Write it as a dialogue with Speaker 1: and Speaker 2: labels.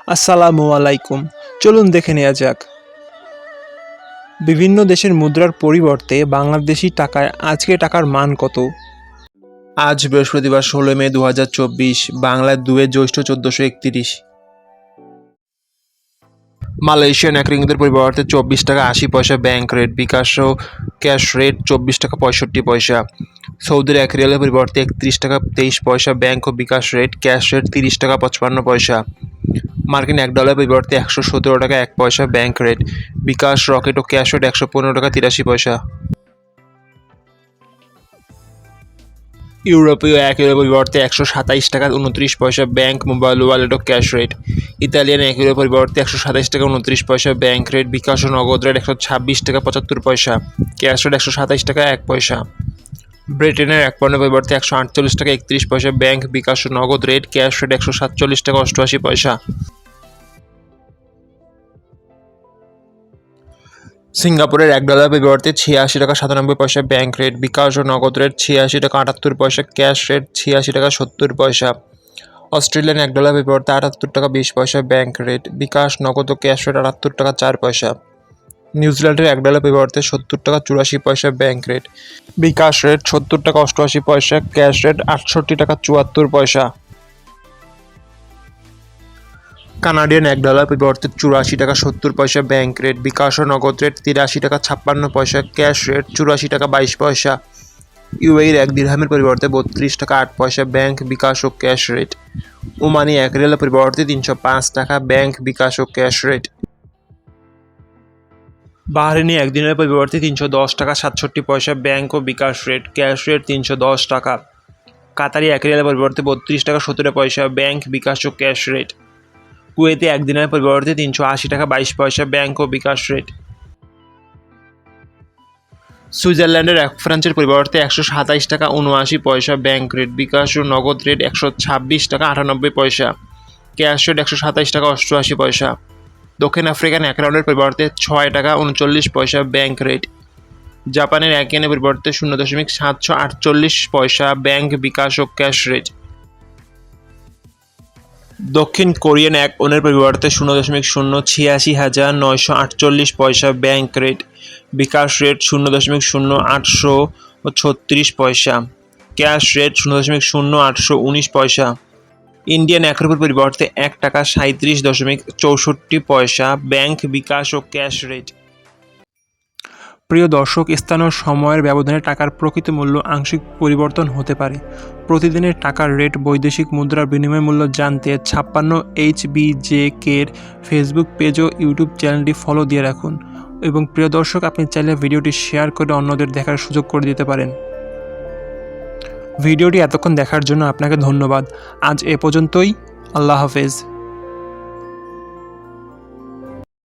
Speaker 1: আসসালামু আলাইকুম। চলুন দেখে নেওয়া যাক বিভিন্ন দেশের মুদ্রার পরিবর্তে বাংলাদেশি টাকায় আজকে টাকার মান কত। আজ বৃহস্পতিবার 16 মে 2024, বাংলায় 2 জ্যৈষ্ঠ 1431। মালয়েশিয়ান এক রিঙ্গিতের পরিবর্তে 24 টাকা 80 পয়সা ব্যাংক রেট, বিকাশ ক্যাশ রেট 24 টাকা 65 পয়সা। সৌদির এক রিয়ালের পরিবর্তে 31 টাকা 23 পয়সা ব্যাংক ও বিকাশ রেট, ক্যাশ রেট 30 টাকা 55 পয়সা। মার্কিন $1 পরিবর্তে 117 টাকা 1 পয়সা ব্যাংক রেট, বিকাশ রকেট ও ক্যাশ রেট 115 টাকা 83 পয়সা। ইউরোপীয় এক ইউরো পরিবর্তে 127 টাকা 29 পয়সা ব্যাংক মোবাইল ওয়ালেট ও ক্যাশ রেট। ইতালিয়ান এক ইউরো পরিবর্তে 127 টাকা 29 পয়সা ব্যাংক রেট, বিকাশ ও নগদ রেট 126 টাকা 75 পয়সা, ক্যাশ রেট 127 টাকা 1 পয়সা। ব্রিটেনের এক পণ্যের পরিবর্তে 148 টাকা 31 পয়সা ব্যাংক, বিকাশ ও নগদ রেট, ক্যাশ রেট 147 টাকা 88 পয়সা। সিঙ্গাপুরের $1 পরিবর্তে 86 টাকা 97 পয়সা ব্যাংক রেট, বিকাশ ও নগদ রেট 86 টাকা 78 পয়সা, ক্যাশ রেট 86 টাকা 70 পয়সা। অস্ট্রেলিয়ান $1 পরিবর্তে 78 টাকা 20 পয়সা ব্যাংক রেট, বিকাশ নগদ ও ক্যাশ রেট 78 টাকা 4 পয়সা। নিউজিল্যান্ডের $1 পরিবর্তে 70 টাকা 84 পয়সা ব্যাংক রেট, বিকাশ রেট 70 টাকা 88 পয়সা, ক্যাশ রেট 68 টাকা 74 পয়সা। কানাডিয়ান $1 পরিবর্তে 84 টাকা 70 পয়সা ব্যাংক রেট, বিকাশ ও নগদ রেট 83 টাকা 56 পয়সা, ক্যাশ রেট 84 টাকা 22 পয়সা। ইউএইর এক দিরহামের পরিবর্তে 32 টাকা 8 পয়সা ব্যাংক, বিকাশ ও ক্যাশ রেট। ওমানি এক রিয়ালের পরিবর্তে 305 টাকা ব্যাংক, বিকাশ ও ক্যাশ রেট। বাহরেনি একদিনের পরিবর্তে 310 টাকা 67 পয়সা ব্যাংক ও বিকাশ রেট, ক্যাশ রেট 310 টাকা। কাতারি এক রিয়ালের পরিবর্তে 32 টাকা 17 পয়সা ব্যাংক, বিকাশ ও ক্যাশ রেট। কুয়েতে একদিনের পরিবর্তে 380 টাকা 22 পয়সা ব্যাংক ও বিকাশ রেট। সুইজারল্যান্ডের এক ফ্রান্সের পরিবর্তে 127 টাকা 79 পয়সা ব্যাংক রেট, বিকাশ ও নগদ রেট 126 টাকা 98 পয়সা, ক্যাশ রেট 127 টাকা 88 পয়সা। দক্ষিণ আফ্রিকান এক রাউন্ডের পরিবর্তে 6 টাকা 39 পয়সা ব্যাংক রেট। জাপানের এক ইয়েনের পরিবর্তে 0.748 পয়সা ব্যাংক, বিকাশ ও ক্যাশ রেট। দক্ষিণ কোরিয়ান এক ওনের পরিবর্তে 0.086,948 পয়সা ব্যাংক রেট, বিকাশ রেট 0.0836 পয়সা, ক্যাশ রেট 0.0819 পয়সা। ইন্ডিয়ান এক রুপির পরিবর্তে 1 টাকা 37.64 পয়সা ব্যাংক, বিকাশ ও ক্যাশ রেট। প্রিয় দর্শক, স্থান ও সময়ের ব্যবধানে টাকার প্রকৃত মূল্য আংশিক পরিবর্তন হতে পারে। প্রতিদিনের টাকার রেট বৈদেশিক মুদ্রার বিনিময় মূল্য জানতে 56HBJK-র ফেসবুক পেজ ও ইউটিউব চ্যানেলটি ফলো দিয়ে রাখুন। এবং প্রিয় দর্শক, আপনি চাইলে ভিডিওটি শেয়ার করে অন্যদের দেখার সুযোগ করে দিতে পারেন। ভিডিওটি এতক্ষণ দেখার জন্য আপনাকে ধন্যবাদ। আজ এ পর্যন্তই। আল্লাহ হাফেজ।